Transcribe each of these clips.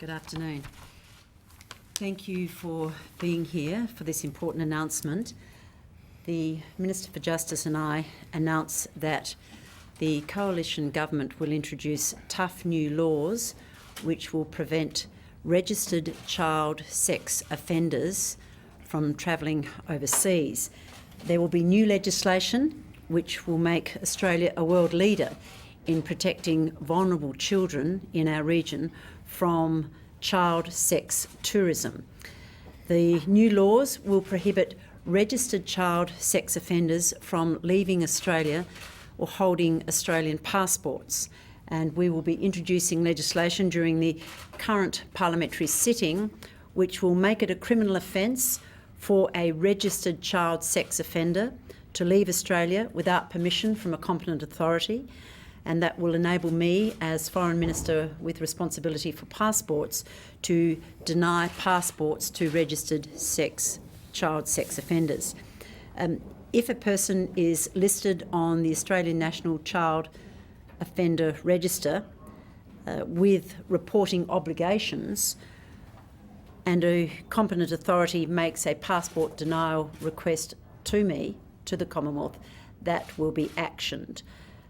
Good afternoon. Thank you for being here for this important announcement. The Minister for Justice and I announce that the Coalition Government will introduce tough new laws which will prevent registered child sex offenders from travelling overseas. There will be new legislation which will make Australia a world leader in protecting vulnerable children in our region from child sex tourism. The new laws will prohibit registered child sex offenders from leaving Australia or holding Australian passports. And we will be introducing legislation during the current parliamentary sitting which will make it a criminal offence for a registered child sex offender to leave Australia without permission from a competent authority, and that will enable me as Foreign Minister with responsibility for passports to deny passports to registered child sex offenders. If a person is listed on the Australian National Child Offender Register with reporting obligations and a competent authority makes a passport denial request to me, to the Commonwealth, that will be actioned.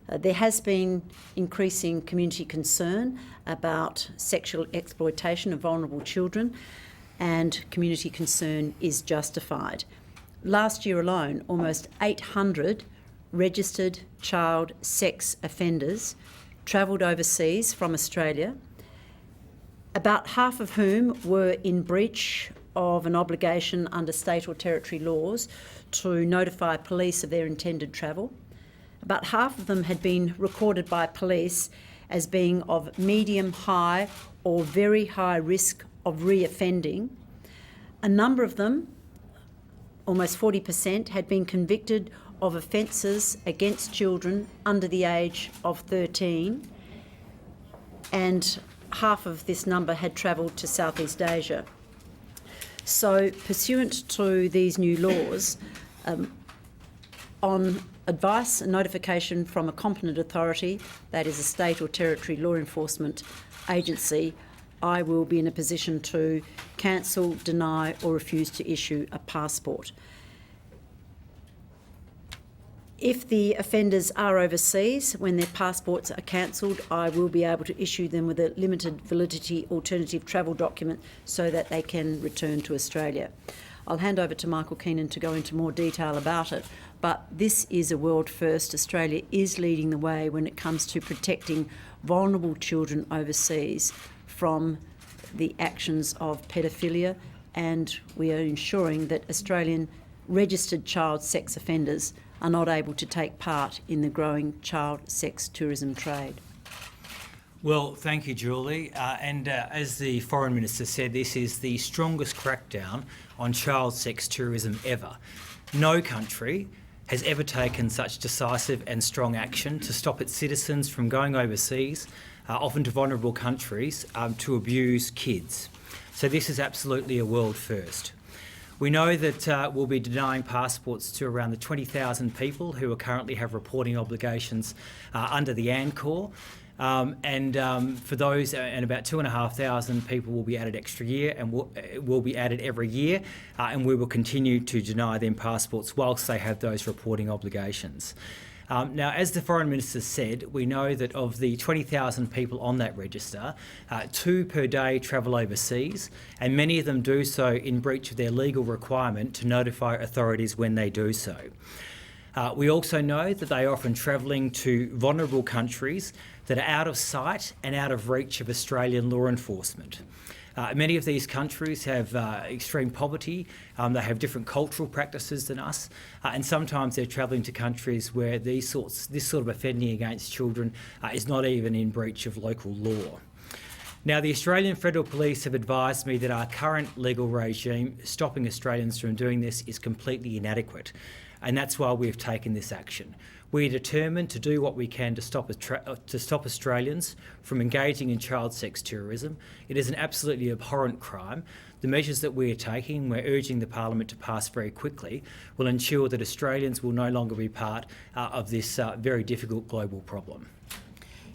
There has been increasing community concern about sexual exploitation of vulnerable children, and community concern is justified. Last year alone, almost 800 registered child sex offenders travelled overseas from Australia, about half of whom were in breach of an obligation under state or territory laws to notify police of their intended travel. About half of them had been recorded by police as being of medium, high or very high risk of re-offending. A number of them, almost 40%, had been convicted of offences against children under the age of 13, and half of this number had travelled to Southeast Asia. So, pursuant to these new laws, on advice and notification from a competent authority, that is a state or territory law enforcement agency, I will be in a position to cancel, deny or refuse to issue a passport. If the offenders are overseas, when their passports are cancelled, I will be able to issue them with a limited validity alternative travel document so that they can return to Australia. I'll hand over to Michael Keenan to go into more detail about it, but this is a world first. Australia is leading the way when it comes to protecting vulnerable children overseas from the actions of paedophilia, and we are ensuring that Australian registered child sex offenders are not able to take part in the growing child sex tourism trade. Well, thank you, Julie. As the Foreign Minister said, this is the strongest crackdown on child sex tourism ever. No country has ever taken such decisive and strong action to stop its citizens from going overseas, often to vulnerable countries, to abuse kids. So this is absolutely a world first. We know that we'll be denying passports to around the 20,000 people who currently have reporting obligations under the ANCOR. For those, and about 2,500 people will be added extra year and will be added every year, and we will continue to deny them passports whilst they have those reporting obligations. Now, as the Foreign Minister said, we know that of the 20,000 people on that register, 2 per day travel overseas, and many of them do so in breach of their legal requirement to notify authorities when they do so. We also know that they are often travelling to vulnerable countries that are out of sight and out of reach of Australian law enforcement. Many of these countries have extreme poverty, they have different cultural practices than us, and sometimes they're travelling to countries where this sort of offending against children is not even in breach of local law. Now, the Australian Federal Police have advised me that our current legal regime stopping Australians from doing this is completely inadequate, and that's why we've taken this action. We are determined to do what we can to stop Australians from engaging in child sex tourism. It is an absolutely abhorrent crime. The measures that we are taking, we're urging the Parliament to pass very quickly, will ensure that Australians will no longer be part of this very difficult global problem.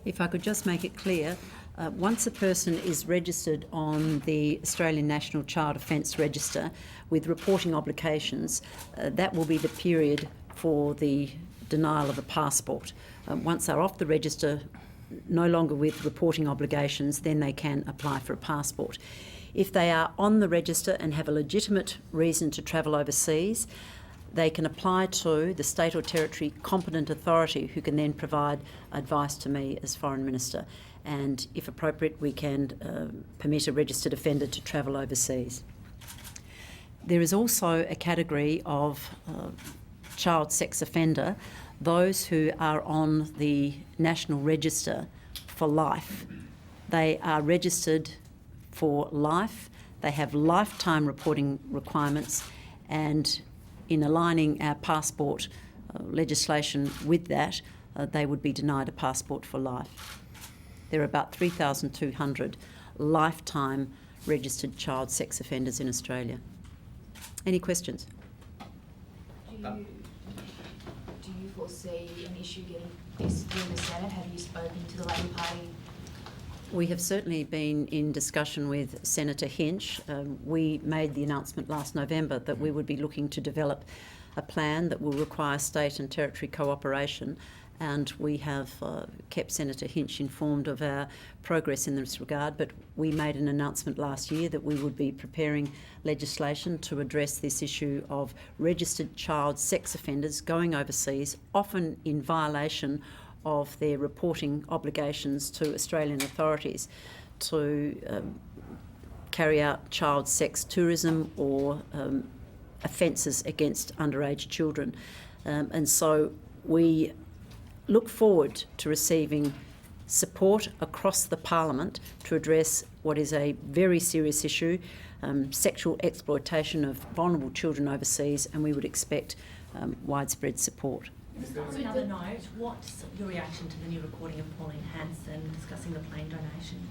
If I could just make it clear, Once a person is registered on the Australian National Child Offence Register with reporting obligations, that will be the period for the denial of a passport. Once they're off the register, no longer with reporting obligations, then they can apply for a passport. If they are on the register and have a legitimate reason to travel overseas, they can apply to the state or territory competent authority, who can then provide advice to me as Foreign Minister. And if appropriate, we can permit a registered offender to travel overseas. There is also a category of child sex offender, those who are on the National Register for life. They are registered for life, they have lifetime reporting requirements, and in aligning our passport legislation with that, they would be denied a passport for life. There are about 3,200 lifetime registered child sex offenders in Australia. Any questions? Do you foresee an issue getting this through the Senate? Have you spoken to the Labor Party? We have certainly been in discussion with Senator Hinch. We made the announcement last November that we would be looking to develop a plan that will require state and territory cooperation, and we have kept Senator Hinch informed of our progress in this regard. But we made an announcement last year that we would be preparing legislation to address this issue of registered child sex offenders going overseas, often in violation of their reporting obligations to Australian authorities, to carry out child sex tourism or offences against underage children. And so we look forward to receiving support across the Parliament to address what is a very serious issue, sexual exploitation of vulnerable children overseas, and we would expect widespread support. On another note, what's your reaction to the new recording of Pauline Hanson discussing the plane donation?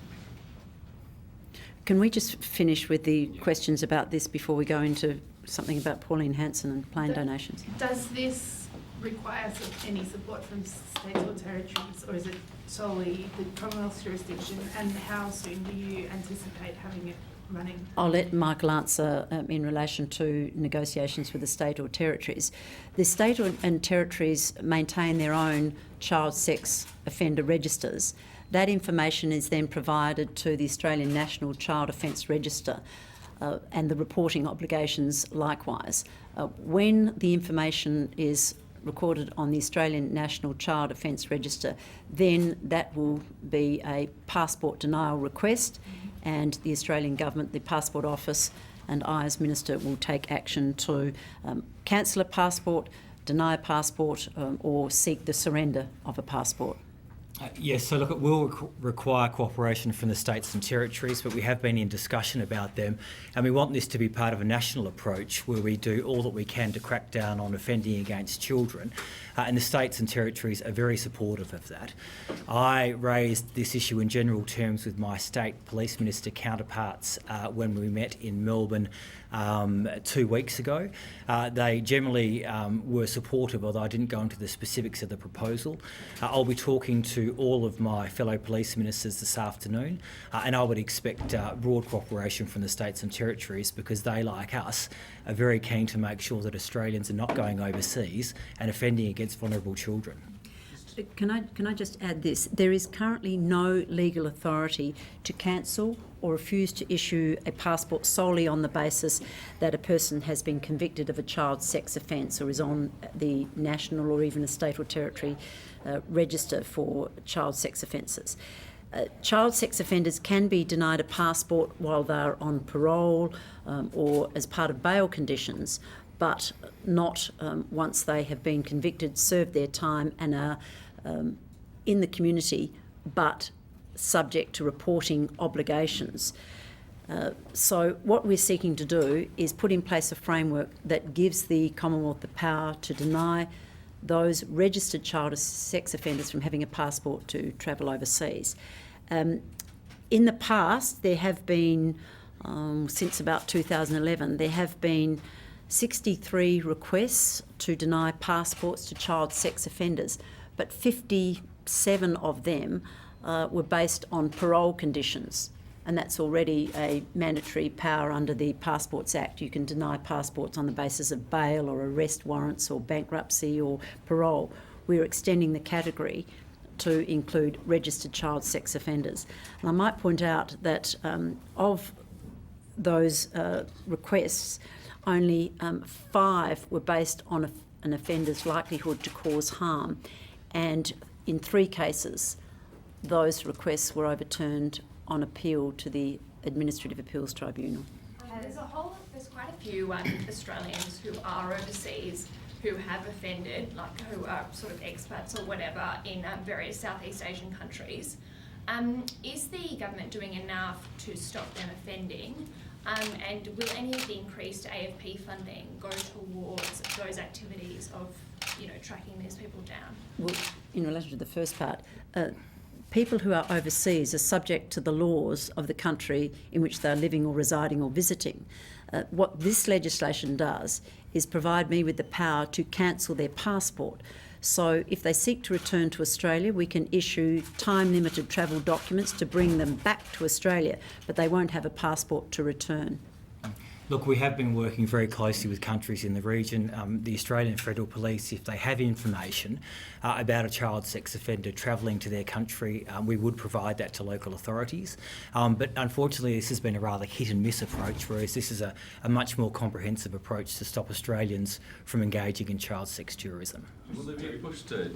Can we just finish with the questions about this before we go into something about Pauline Hanson and plane donations? Does this require any support from states or territories, or is it solely the Commonwealth's jurisdiction, and how soon do you anticipate having it running? I'll let Michael answer in relation to negotiations with the state or territories. The state and territories maintain their own child sex offender registers. That information is then provided to the Australian National Child Offence Register, and the reporting obligations likewise. When the information is recorded on the Australian National Child Offence Register, then that will be a passport denial request, and the Australian Government, the Passport Office, and I as Minister will take action to cancel a passport, deny a passport, or seek the surrender of a passport. Yes, so look, it will require cooperation from the states and territories, but we have been in discussion about them, and we want this to be part of a national approach where we do all that we can to crack down on offending against children, and the states and territories are very supportive of that. I raised this issue in general terms with my state police minister counterparts when we met in Melbourne 2 weeks ago. They generally were supportive, although I didn't go into the specifics of the proposal. I'll be talking to all of my fellow police ministers this afternoon, and I would expect broad cooperation from the states and territories, because they, like us, are very keen to make sure that Australians are not going overseas and offending against vulnerable children. Can I just add this? There is currently no legal authority to cancel or refuse to issue a passport solely on the basis that a person has been convicted of a child sex offence or is on the national or even a state or territory register for child sex offences. Child sex offenders can be denied a passport while they're on parole or as part of bail conditions, but not once they have been convicted, served their time and are in the community, but subject to reporting obligations. So what we're seeking to do is put in place a framework that gives the Commonwealth the power to deny those registered child sex offenders from having a passport to travel overseas. In the past, there have been, since about 2011, there have been 63 requests to deny passports to child sex offenders, but 57 of them were based on parole conditions, and that's already a mandatory power under the Passports Act. You can deny passports on the basis of bail or arrest warrants or bankruptcy or parole. We're extending the category to include registered child sex offenders. And I might point out that of those requests, only 5 were based on an offender's likelihood to cause harm, and in 3 cases those requests were overturned on appeal to the Administrative Appeals Tribunal. There's quite a few Australians who are overseas who have offended, like who are sort of expats or whatever in various Southeast Asian countries. Is the government doing enough to stop them offending? And will any of the increased AFP funding go towards those activities of, tracking these people down? Well, in relation to the first part, people who are overseas are subject to the laws of the country in which they're living or residing or visiting. What this legislation does is provide me with the power to cancel their passport. So if they seek to return to Australia, we can issue time-limited travel documents to bring them back to Australia, but they won't have a passport to return. Look, we have been working very closely with countries in the region. The Australian Federal Police, if they have information about a child sex offender travelling to their country, we would provide that to local authorities. But unfortunately, this has been a rather hit and miss approach, whereas this is a much more comprehensive approach to stop Australians from engaging in child sex tourism. Will there be a push to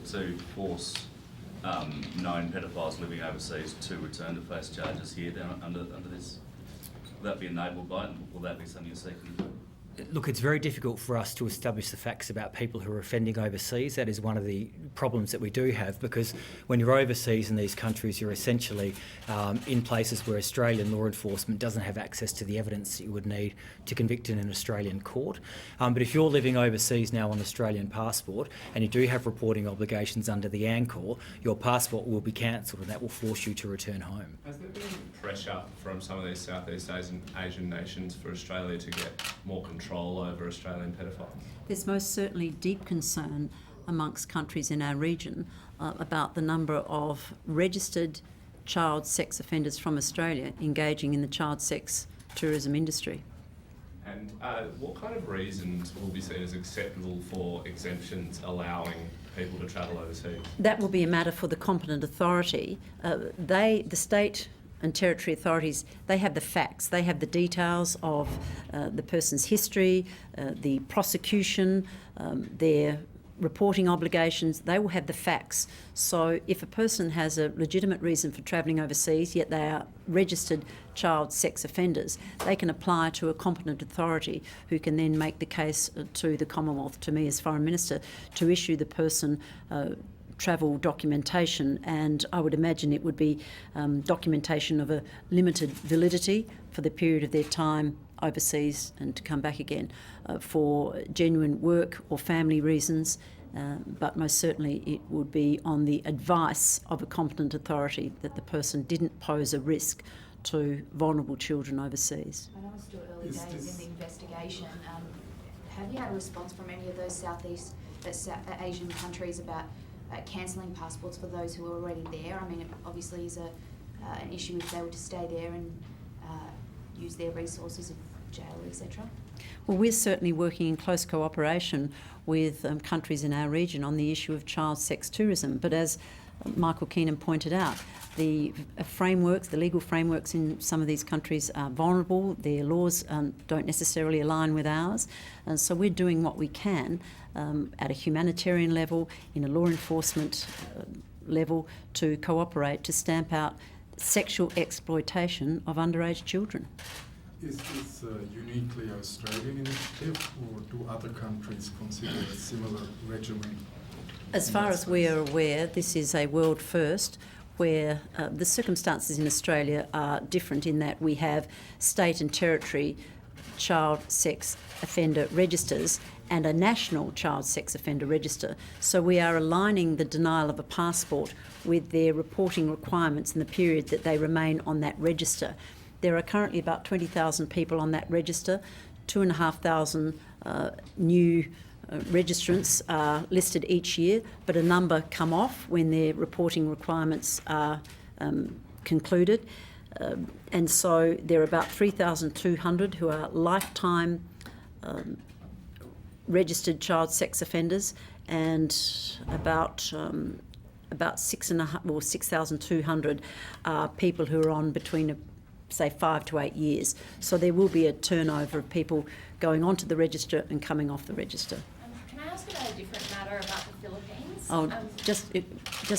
force known pedophiles living overseas to return to face charges here under this? Will that be enabled by it, and will that be something you're seeking to do? Look, it's very difficult for us to establish the facts about people who are offending overseas. That is one of the problems that we do have, because when you're overseas in these countries, you're essentially in places where Australian law enforcement doesn't have access to the evidence that you would need to convict in an Australian court. But if you're living overseas now on an Australian passport and you do have reporting obligations under the ANCOR, your passport will be cancelled and that will force you to return home. Has there been pressure from some of these Southeast Asian nations for Australia to get more control over Australian pedophiles? There's most certainly deep concern amongst countries in our region about the number of registered child sex offenders from Australia engaging in the child sex tourism industry. And what kind of reasons will be seen as acceptable for exemptions allowing people to travel overseas? That will be a matter for the competent authority. The state and territory authorities, they have the facts, they have the details of the person's history, the prosecution, their reporting obligations. They will have the facts. So if a person has a legitimate reason for travelling overseas, yet they are registered child sex offenders, they can apply to a competent authority who can then make the case to the Commonwealth, to me as Foreign Minister, to issue the person travel documentation, and I would imagine it would be documentation of a limited validity for the period of their time overseas and to come back again for genuine work or family reasons, but most certainly it would be on the advice of a competent authority that the person didn't pose a risk to vulnerable children overseas. I know it's still early days in the investigation. Have you had a response from any of those Southeast Asian countries about cancelling passports for those who are already there? I mean, it obviously is an issue if they were to stay there and use their resources of jail, etc. Well, we're certainly working in close cooperation with countries in our region on the issue of child sex tourism. But as Michael Keenan pointed out, the frameworks, the legal frameworks in some of these countries are vulnerable. Their laws don't necessarily align with ours. And so we're doing what we can at a humanitarian level, in a law enforcement level, to cooperate to stamp out sexual exploitation of underage children. Is this a uniquely Australian initiative, or do other countries consider a similar regimen? As far as we are aware, this is a world first, where the circumstances in Australia are different in that we have state and territory child sex offender registers and a national child sex offender register. So we are aligning the denial of a passport with their reporting requirements in the period that they remain on that register. There are currently about 20,000 people on that register. 2,500 new registrants are listed each year, but a number come off when their reporting requirements are concluded. And so there are about 3,200 who are lifetime registered child sex offenders, and about 6,200 are people who are on between, say, 5 to 8 years. So there will be a turnover of people going onto the register and coming off the register. Can I ask about a different matter about the Philippines? Oh, just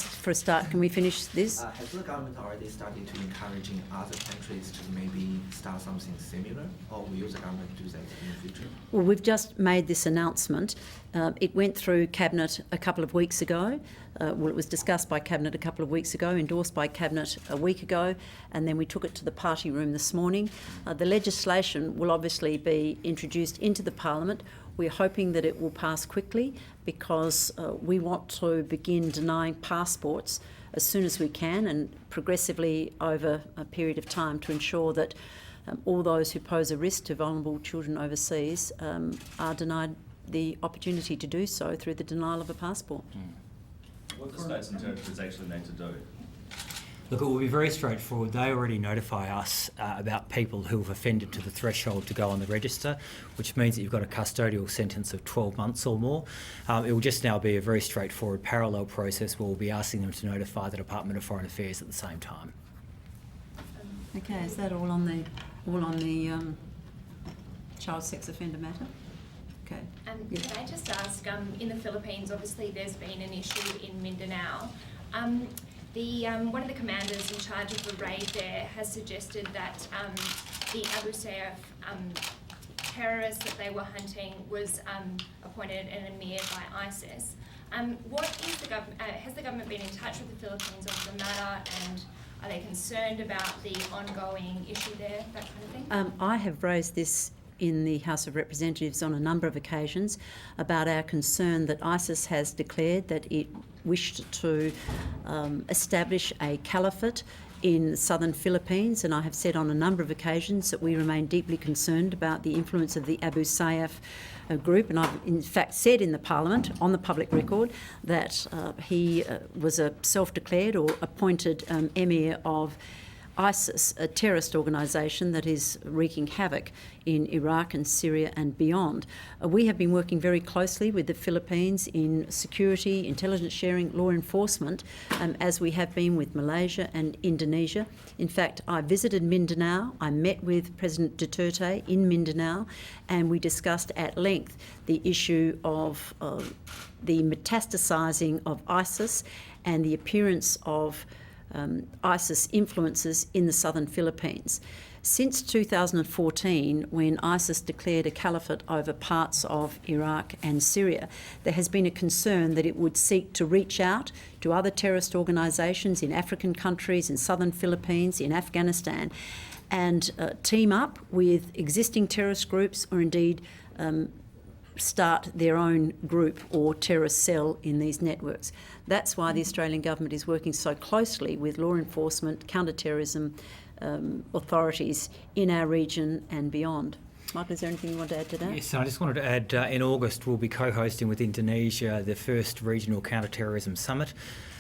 for a start, can we finish this? Has the government already started to encouraging other countries to maybe start something similar, or will the government do that in the future? Well, we've just made this announcement. It went through Cabinet a couple of weeks ago. It was discussed by Cabinet a couple of weeks ago, endorsed by Cabinet a week ago, and then we took it to the party room this morning. The legislation will obviously be introduced into the Parliament. We're hoping that it will pass quickly because we want to begin denying passports as soon as we can and progressively over a period of time to ensure that all those who pose a risk to vulnerable children overseas are denied the opportunity to do so through the denial of a passport. What do states and territories actually need to do? Look, it will be very straightforward. They already notify us about people who have offended to the threshold to go on the register, which means that you've got a custodial sentence of 12 months or more. It will just now be a very straightforward parallel process where we'll be asking them to notify the Department of Foreign Affairs at the same time. Okay, is that all on the child sex offender matter? Okay. Yeah. Can I just ask, in the Philippines, obviously there's been an issue in Mindanao. One of the commanders in charge of the raid there has suggested that the Abu Sayyaf terrorist that they were hunting was appointed an emir by ISIS. What is the government? Has the government been in touch with the Philippines on the matter, and are they concerned about the ongoing issue there, that kind of thing? I have raised this in the House of Representatives on a number of occasions about our concern that ISIS has declared that it wished to establish a caliphate in southern Philippines, and I have said on a number of occasions that we remain deeply concerned about the influence of the Abu Sayyaf group, and I've in fact said in the Parliament on the public record that he was a self-declared or appointed emir of ISIS, a terrorist organisation that is wreaking havoc in Iraq and Syria and beyond. We have been working very closely with the Philippines in security, intelligence sharing, law enforcement, as we have been with Malaysia and Indonesia. In fact, I visited Mindanao. I met with President Duterte in Mindanao, and we discussed at length the issue of the metastasising of ISIS and the appearance of ISIS influences in the southern Philippines. Since 2014, when ISIS declared a caliphate over parts of Iraq and Syria, there has been a concern that it would seek to reach out to other terrorist organisations in African countries, in southern Philippines, in Afghanistan, and team up with existing terrorist groups, or indeed start their own group or terrorist cell in these networks. That's why the Australian government is working so closely with law enforcement, counter-terrorism authorities in our region and beyond. Michael, is there anything you want to add to that? Yes, I just wanted to add, in August we'll be co-hosting with Indonesia the first regional counter-terrorism summit.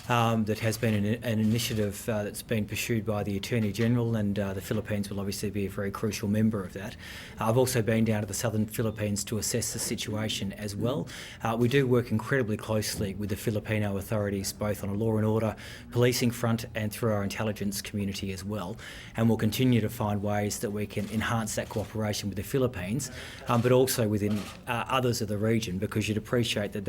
That has been an initiative that's been pursued by the Attorney General, and the Philippines will obviously be a very crucial member of that. I've also been down to the southern Philippines to assess the situation as well. We do work incredibly closely with the Filipino authorities, both on a law and order policing front and through our intelligence community as well. And we'll continue to find ways that we can enhance that cooperation with the Philippines, but also within others of the region, because you'd appreciate that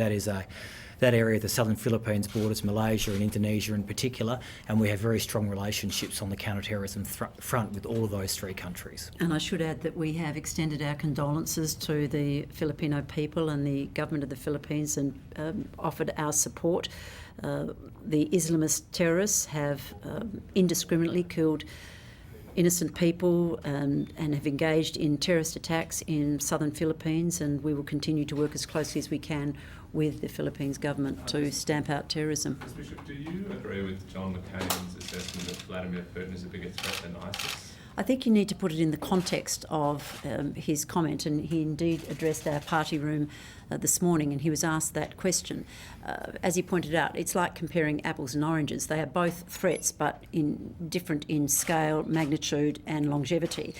that area of the southern Philippines borders Malaysia and Indonesia in particular, and we have very strong relationships on the counter-terrorism front with all of those three countries. And I should add that we have extended our condolences to the Filipino people and the government of the Philippines and offered our support. The Islamist terrorists have indiscriminately killed innocent people and have engaged in terrorist attacks in southern Philippines, and we will continue to work as closely as we can with the Philippines government to stamp out terrorism. Bishop, do you agree with John McCain's assessment that Vladimir Putin is a bigger threat than ISIS? I think you need to put it in the context of his comment, and he indeed addressed our party room this morning, and he was asked that question. As he pointed out, it's like comparing apples and oranges. They are both threats, but different in scale, magnitude and longevity.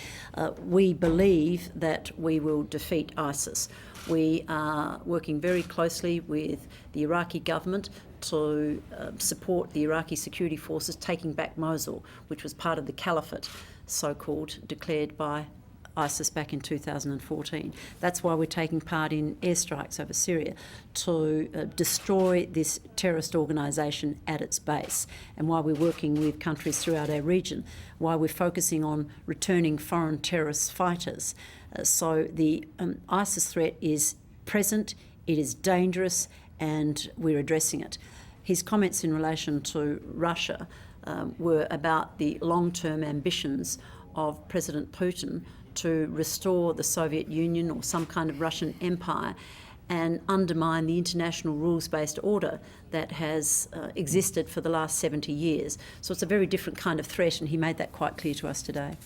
We believe that we will defeat ISIS. We are working very closely with the Iraqi government to support the Iraqi security forces taking back Mosul, which was part of the caliphate, so-called, declared by ISIS back in 2014. That's why we're taking part in airstrikes over Syria, to destroy this terrorist organisation at its base, and why we're working with countries throughout our region, why we're focusing on returning foreign terrorist fighters. So the ISIS threat is present, it is dangerous, and we're addressing it. His comments in relation to Russia were about the long-term ambitions of President Putin to restore the Soviet Union or some kind of Russian empire and undermine the international rules-based order that has existed for the last 70 years. So it's a very different kind of threat, and he made that quite clear to us today.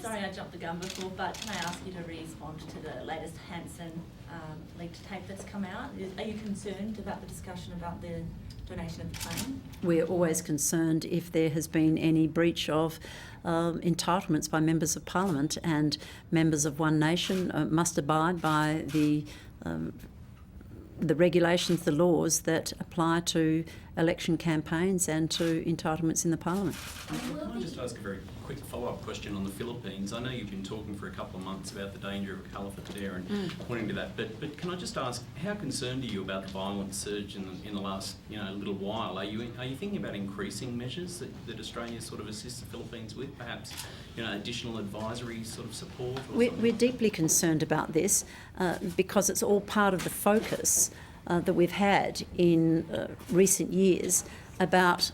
Sorry I jumped the gun before, but can I ask you to respond to the latest Hansen leaked tape that's come out? Are you concerned about the discussion about the donation of the plane? We're always concerned if there has been any breach of entitlements by members of Parliament, and members of One Nation must abide by the regulations, the laws that apply to election campaigns and to entitlements in the Parliament. Can I just ask a very quick follow-up question on the Philippines? I know you've been talking for a couple of months about the danger of a caliphate there and pointing to that, but can I just ask, how concerned are you about the violent surge in the last little while? Are you thinking about increasing measures that Australia sort of assists the Philippines with, perhaps additional advisory sort of support? We're deeply concerned about this because it's all part of the focus that we've had in recent years about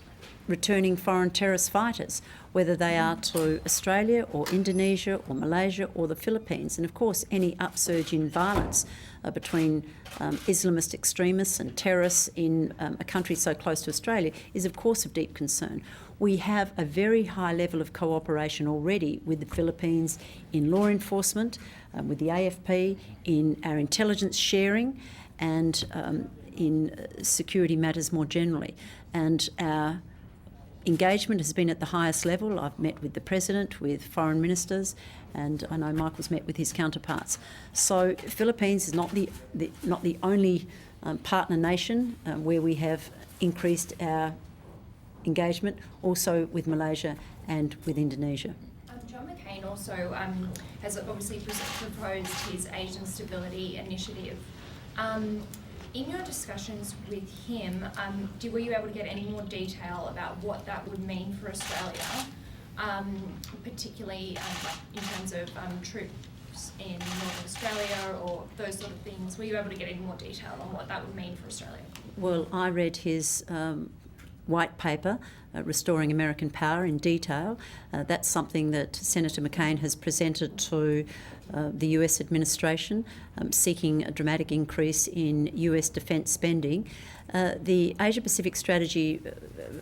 returning foreign terrorist fighters, whether they are to Australia or Indonesia or Malaysia or the Philippines. And of course, any upsurge in violence between Islamist extremists and terrorists in a country so close to Australia is of course of deep concern. We have a very high level of cooperation already with the Philippines in law enforcement, with the AFP, in our intelligence sharing, and in security matters more generally. And our engagement has been at the highest level. I've met with the President, with foreign ministers, and I know Michael's met with his counterparts. So Philippines is not the only partner nation where we have increased our engagement, also with Malaysia and with Indonesia. John McCain also has obviously proposed his Asian Stability Initiative. In your discussions with him, were you able to get any more detail about what that would mean for Australia, particularly in terms of troops in Northern Australia or those sort of things? Were you able to get any more detail on what that would mean for Australia? Well, I read his white paper, Restoring American Power, in detail. That's something that Senator McCain has presented to the US administration, seeking a dramatic increase in US defence spending. The Asia-Pacific strategy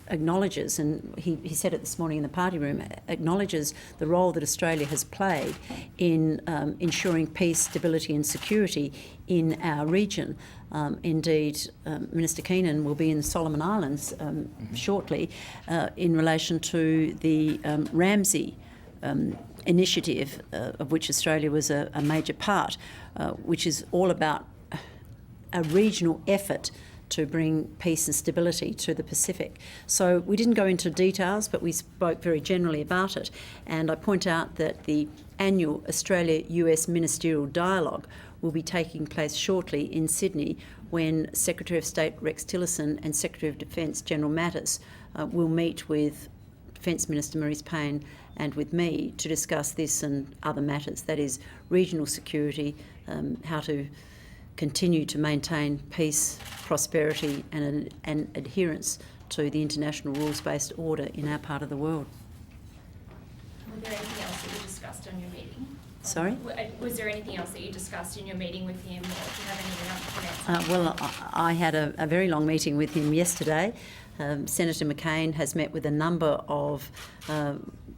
acknowledges, and he said it this morning in the party room, acknowledges the role that Australia has played in ensuring peace, stability and security in our region. Indeed, Minister Keenan will be in the Solomon Islands shortly in relation to the Ramsay initiative, of which Australia was a major part, which is all about a regional effort to bring peace and stability to the Pacific. So we didn't go into details, but we spoke very generally about it. And I point out that the annual Australia-US Ministerial Dialogue will be taking place shortly in Sydney, when Secretary of State Rex Tillerson and Secretary of Defence General Mattis will meet with Defence Minister Marise Payne and with me to discuss this and other matters, that is regional security, how to continue to maintain peace, prosperity and adherence to the international rules-based order in our part of the world. Was there anything else that you discussed on your meeting? Sorry? Was there anything else that you discussed in your meeting with him, or do you have anything else to answer? Well, I had a very long meeting with him yesterday. Senator McCain has met with a number of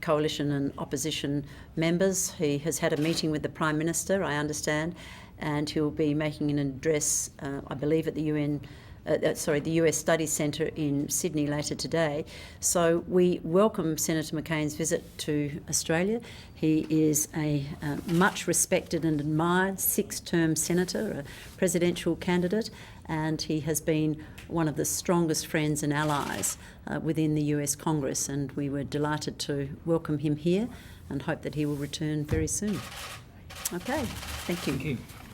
coalition and opposition members. He has had a meeting with the Prime Minister, I understand, and he'll be making an address, I believe, at the the US Studies Centre in Sydney later today. So we welcome Senator McCain's visit to Australia. He is a much respected and admired 6-term senator, a presidential candidate, and he has been one of the strongest friends and allies within the US Congress, and we were delighted to welcome him here and hope that he will return very soon. Okay, thank you. Thank you.